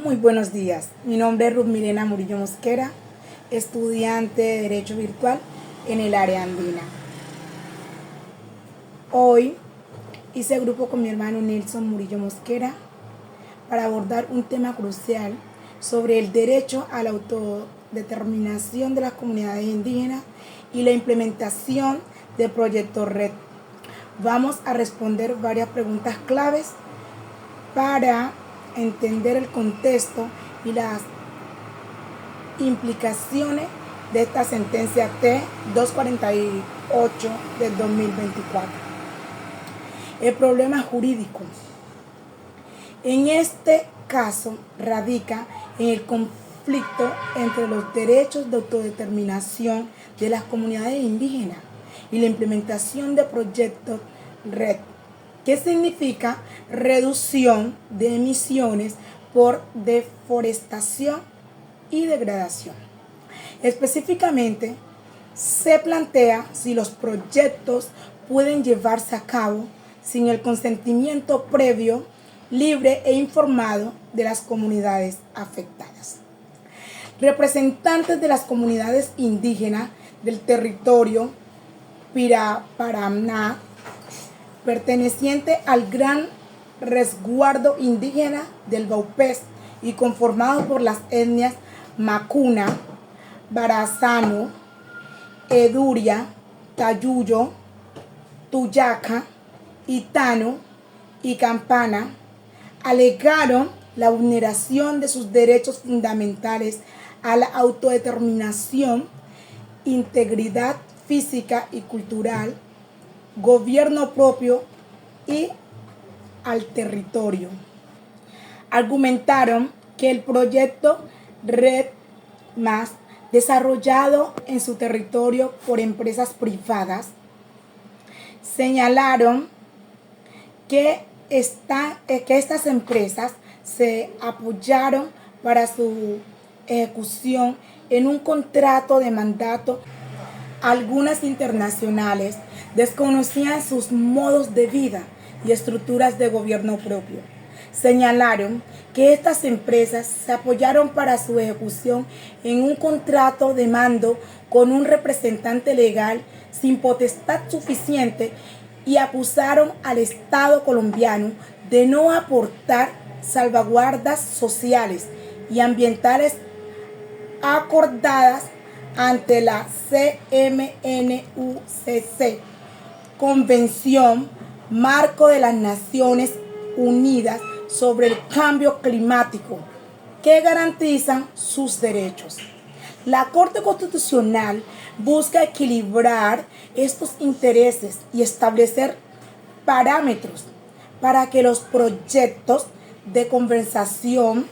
Muy buenos días. Mi nombre es Ruth Mirena Murillo Mosquera, estudiante de Derecho Virtual en el área andina. Hoy hice grupo con mi hermano Nelson Murillo Mosquera para abordar un tema crucial sobre el derecho a la autodeterminación de las comunidades indígenas y la implementación del proyecto RED. Vamos a responder varias preguntas claves para entender el contexto y las implicaciones de esta sentencia T-248 del 2024. El problema jurídico. En este caso radica en el conflicto entre los derechos de autodeterminación de las comunidades indígenas y la implementación de proyectos RED, que significa reducción de emisiones por deforestación y degradación. Específicamente, se plantea si los proyectos pueden llevarse a cabo sin el consentimiento previo, libre e informado de las comunidades afectadas. Representantes de las comunidades indígenas del territorio Paraná, perteneciente al Gran Resguardo Indígena del Baupés y conformado por las etnias Macuna, Barazano, Eduria, Tayuyo, Tuyaca, Itano y Campana, alegaron la vulneración de sus derechos fundamentales a la autodeterminación, integridad física y cultural, gobierno propio y al territorio. Argumentaron que el proyecto RED+, desarrollado en su territorio por empresas privadas, señalaron que estas empresas se apoyaron para su ejecución en un contrato de mandato. Algunas internacionales desconocían sus modos de vida y estructuras de gobierno propio. Señalaron que estas empresas se apoyaron para su ejecución en un contrato de mando con un representante legal sin potestad suficiente y acusaron al Estado colombiano de no aportar salvaguardas sociales y ambientales acordadas ante la CMNUCC, Convención Marco de las Naciones Unidas sobre el Cambio Climático, que garantizan sus derechos. La Corte Constitucional busca equilibrar estos intereses y establecer parámetros para que los proyectos de conservación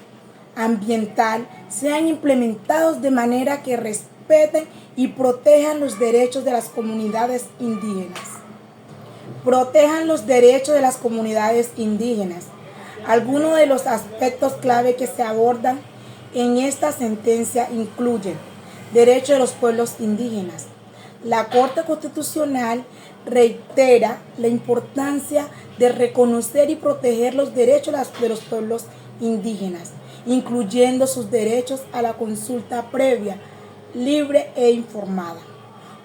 ambiental sean implementados de manera que respeten y protejan los derechos de las comunidades indígenas. Protejan los derechos de las comunidades indígenas. Algunos de los aspectos clave que se abordan en esta sentencia incluyen derechos de los pueblos indígenas. La Corte Constitucional reitera la importancia de reconocer y proteger los derechos de los pueblos indígenas, incluyendo sus derechos a la consulta previa, libre e informada.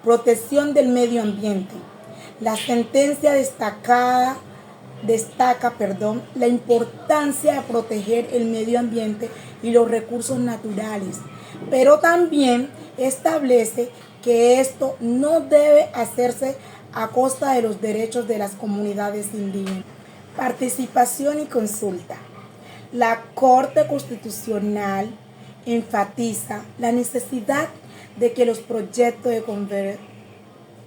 Protección del medio ambiente. La sentencia destaca la importancia de proteger el medio ambiente y los recursos naturales, pero también establece que esto no debe hacerse a costa de los derechos de las comunidades indígenas. Participación y consulta. La Corte Constitucional enfatiza la necesidad de que los proyectos de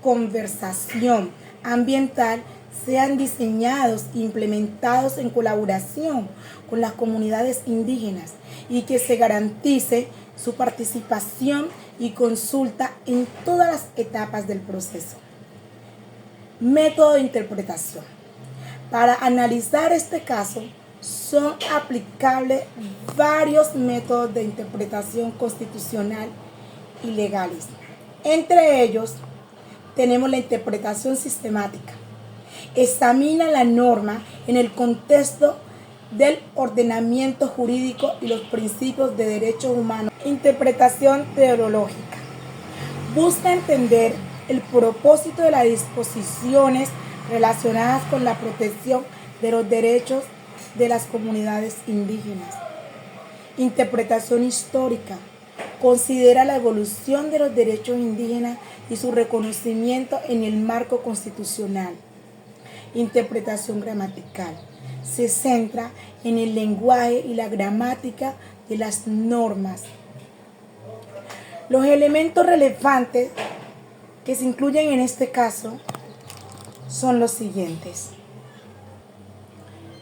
conservación ambiental sean diseñados e implementados en colaboración con las comunidades indígenas y que se garantice su participación y consulta en todas las etapas del proceso. Método de interpretación. Para analizar este caso, son aplicables varios métodos de interpretación constitucional y legales. Entre ellos, tenemos la interpretación sistemática. Examina la norma en el contexto del ordenamiento jurídico y los principios de derechos humanos. Interpretación teológica. Busca entender el propósito de las disposiciones relacionadas con la protección de los derechos de las comunidades indígenas. Interpretación histórica. Considera la evolución de los derechos indígenas y su reconocimiento en el marco constitucional. Interpretación gramatical. Se centra en el lenguaje y la gramática de las normas. Los elementos relevantes que se incluyen en este caso son los siguientes.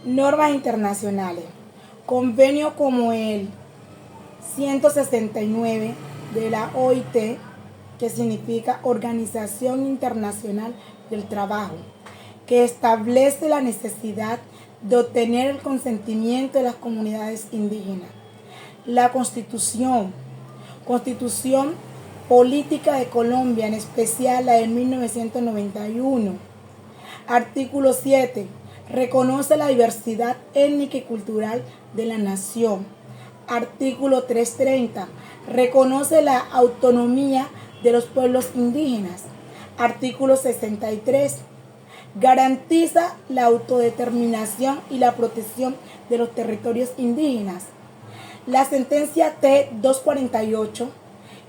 Normas internacionales. Convenio como el 169 de la OIT, que significa Organización Internacional del Trabajo, que establece la necesidad de obtener el consentimiento de las comunidades indígenas. La Constitución Política de Colombia, en especial la de 1991. Artículo 7. Reconoce la diversidad étnica y cultural de la nación. Artículo 330. Reconoce la autonomía de los pueblos indígenas. Artículo 63. Garantiza la autodeterminación y la protección de los territorios indígenas. La sentencia T-248,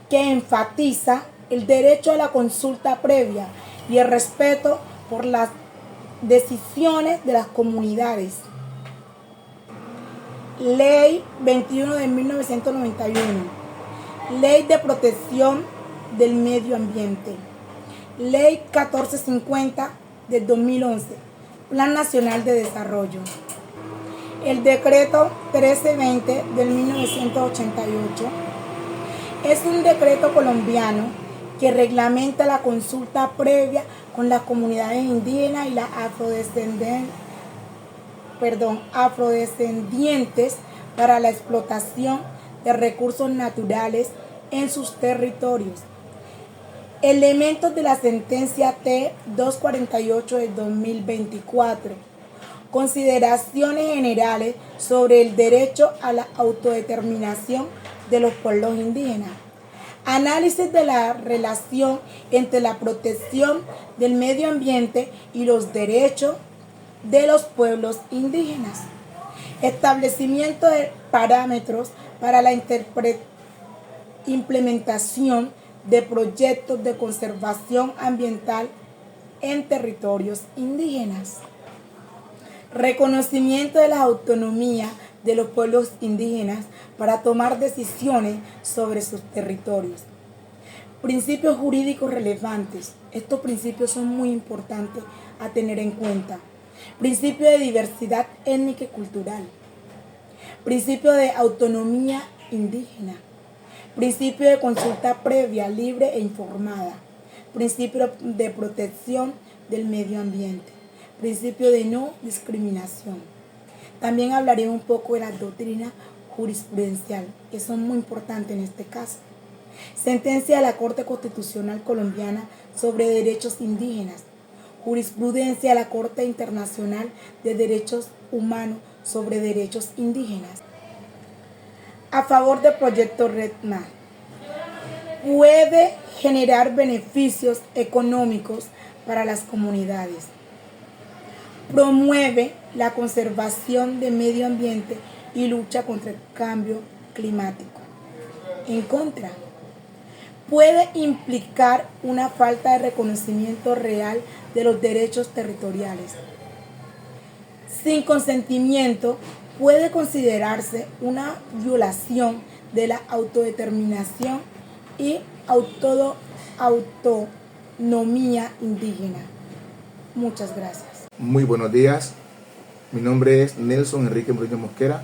que enfatiza el derecho a la consulta previa y el respeto por las decisiones de las comunidades. Ley 21 de 1991. Ley de protección del medio ambiente. Ley 1450 del 2011. Plan Nacional de Desarrollo. El decreto 1320 del 1988 es un decreto colombiano que reglamenta la consulta previa con las comunidades indígenas y las afrodescendientes para la explotación de recursos naturales en sus territorios. Elementos de la sentencia T-248 del 2024. Consideraciones generales sobre el derecho a la autodeterminación de los pueblos indígenas. Análisis de la relación entre la protección del medio ambiente y los derechos de los pueblos indígenas. Establecimiento de parámetros para la implementación de proyectos de conservación ambiental en territorios indígenas. Reconocimiento de la autonomía de los pueblos indígenas para tomar decisiones sobre sus territorios. Principios jurídicos relevantes. Estos principios son muy importantes a tener en cuenta. Principio de diversidad étnica y cultural. Principio de autonomía indígena. Principio de consulta previa, libre e informada. Principio de protección del medio ambiente. Principio de no discriminación. También hablaré un poco de la doctrina jurisprudencial, que son muy importantes en este caso. Sentencia de la Corte Constitucional Colombiana sobre derechos indígenas. Jurisprudencia de la Corte Internacional de Derechos Humanos sobre derechos indígenas. A favor del proyecto REDMA. Puede generar beneficios económicos para las comunidades. Promueve la conservación del medio ambiente y lucha contra el cambio climático. En contra, puede implicar una falta de reconocimiento real de los derechos territoriales. Sin consentimiento, puede considerarse una violación de la autodeterminación y autonomía indígena. Muchas gracias. Muy buenos días, mi nombre es Nelson Enrique Murillo Mosquera,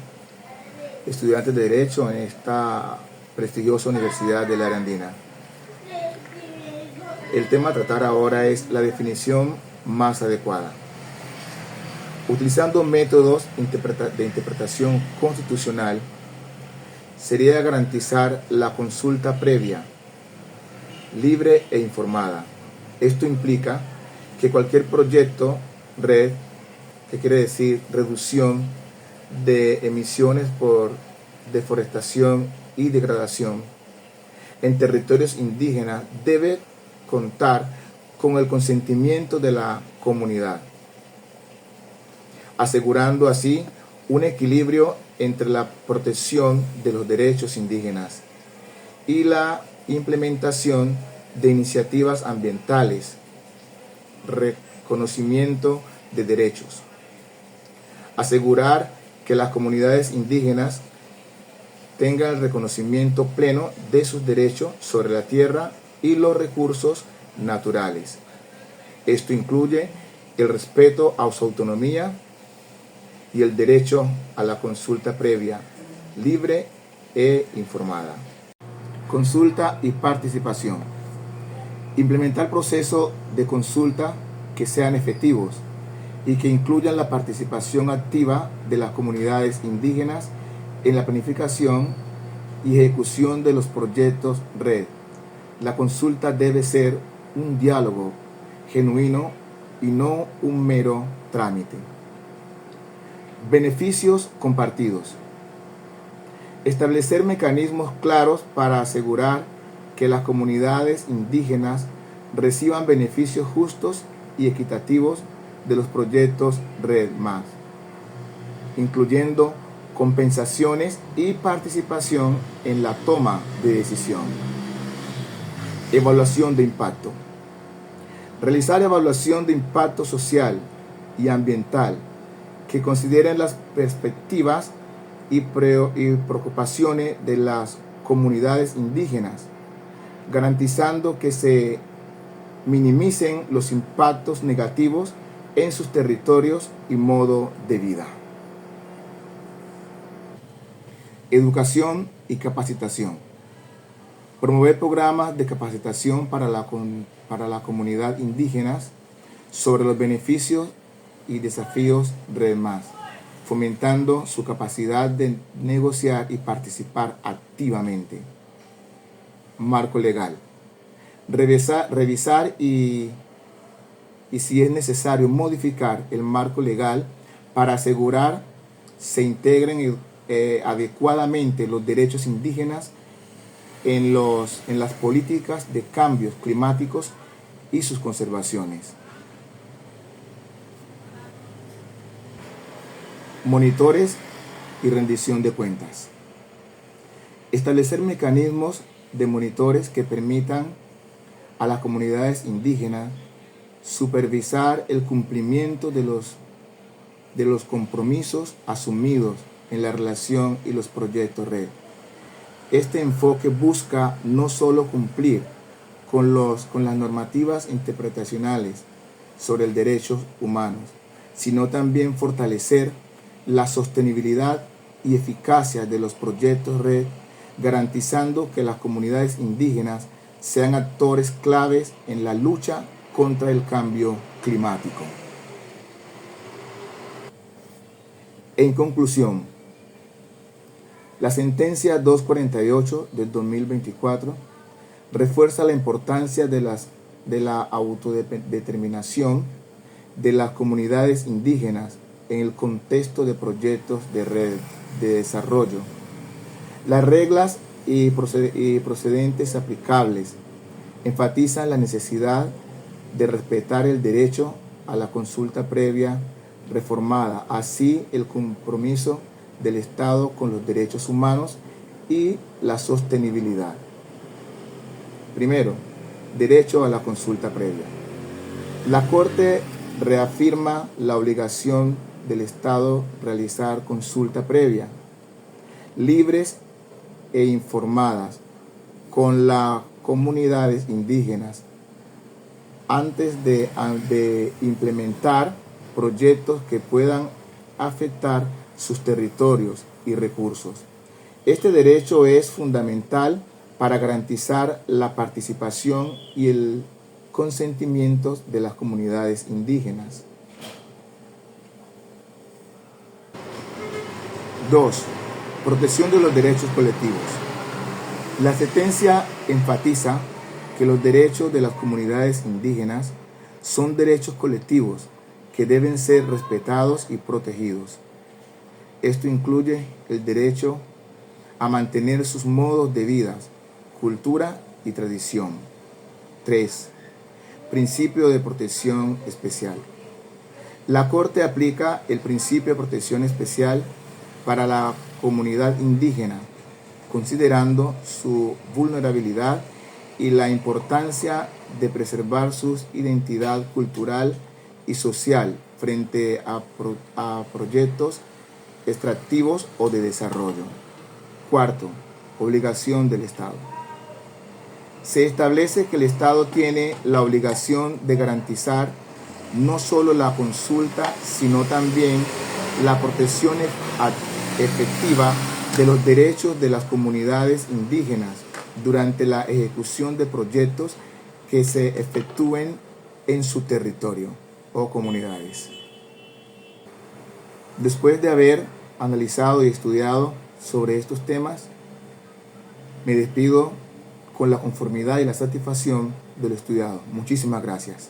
estudiante de Derecho en esta prestigiosa Universidad del Área Andina. El tema a tratar ahora es la definición más adecuada. Utilizando métodos de interpretación constitucional, sería garantizar la consulta previa, libre e informada. Esto implica que cualquier proyecto, red, que quiere decir reducción, de emisiones por deforestación y degradación en territorios indígenas debe contar con el consentimiento de la comunidad, asegurando así un equilibrio entre la protección de los derechos indígenas y la implementación de iniciativas ambientales, reconocimiento de derechos. Asegurar que las comunidades indígenas tengan el reconocimiento pleno de sus derechos sobre la tierra y los recursos naturales. Esto incluye el respeto a su autonomía y el derecho a la consulta previa, libre e informada. Consulta y participación. Implementar procesos de consulta que sean efectivos y que incluyan la participación activa de las comunidades indígenas en la planificación y ejecución de los proyectos RED. La consulta debe ser un diálogo genuino y no un mero trámite. Beneficios compartidos. Establecer mecanismos claros para asegurar que las comunidades indígenas reciban beneficios justos y equitativos de los proyectos RED+, incluyendo compensaciones y participación en la toma de decisión. Evaluación de impacto. Realizar evaluación de impacto social y ambiental que consideren las perspectivas y preocupaciones de las comunidades indígenas, garantizando que se minimicen los impactos negativos en sus territorios y modo de vida. Educación y capacitación. Promover programas de capacitación para la comunidad indígena sobre los beneficios y desafíos RED+, fomentando su capacidad de negociar y participar activamente. Marco legal. Revisar y si es necesario modificar el marco legal para asegurar se integren adecuadamente los derechos indígenas en las políticas de cambios climáticos y sus conservaciones. Monitores y rendición de cuentas. Establecer mecanismos de monitores que permitan a las comunidades indígenas supervisar el cumplimiento de los compromisos asumidos en la relación y los proyectos RED. Este enfoque busca no solo cumplir con las normativas interpretacionales sobre el derechos humanos, sino también fortalecer la sostenibilidad y eficacia de los proyectos RED, garantizando que las comunidades indígenas sean actores claves en la lucha contra el cambio climático. En conclusión, la sentencia 248 del 2024 refuerza la importancia de la autodeterminación de las comunidades indígenas en el contexto de proyectos de red de desarrollo. Las reglas y procedentes aplicables enfatizan la necesidad de respetar el derecho a la consulta previa reformada, así el compromiso del Estado con los derechos humanos y la sostenibilidad. Primero, derecho a la consulta previa. La Corte reafirma la obligación del Estado realizar consulta previa, libres e informadas con las comunidades indígenas antes de implementar proyectos que puedan afectar sus territorios y recursos. Este derecho es fundamental para garantizar la participación y el consentimiento de las comunidades indígenas. 2. Protección de los derechos colectivos. La sentencia enfatiza que los derechos de las comunidades indígenas son derechos colectivos que deben ser respetados y protegidos. Esto incluye el derecho a mantener sus modos de vida, cultura y tradición. 3. Principio de protección especial. La Corte aplica el principio de protección especial para la comunidad indígena, considerando su vulnerabilidad y la importancia de preservar su identidad cultural y social frente a proyectos extractivos o de desarrollo. 4. Obligación del Estado. Se establece que el Estado tiene la obligación de garantizar no solo la consulta, sino también la protección efectiva de los derechos de las comunidades indígenas durante la ejecución de proyectos que se efectúen en su territorio o comunidades. Después de haber analizado y estudiado sobre estos temas, me despido con la conformidad y la satisfacción de lo estudiado. Muchísimas gracias.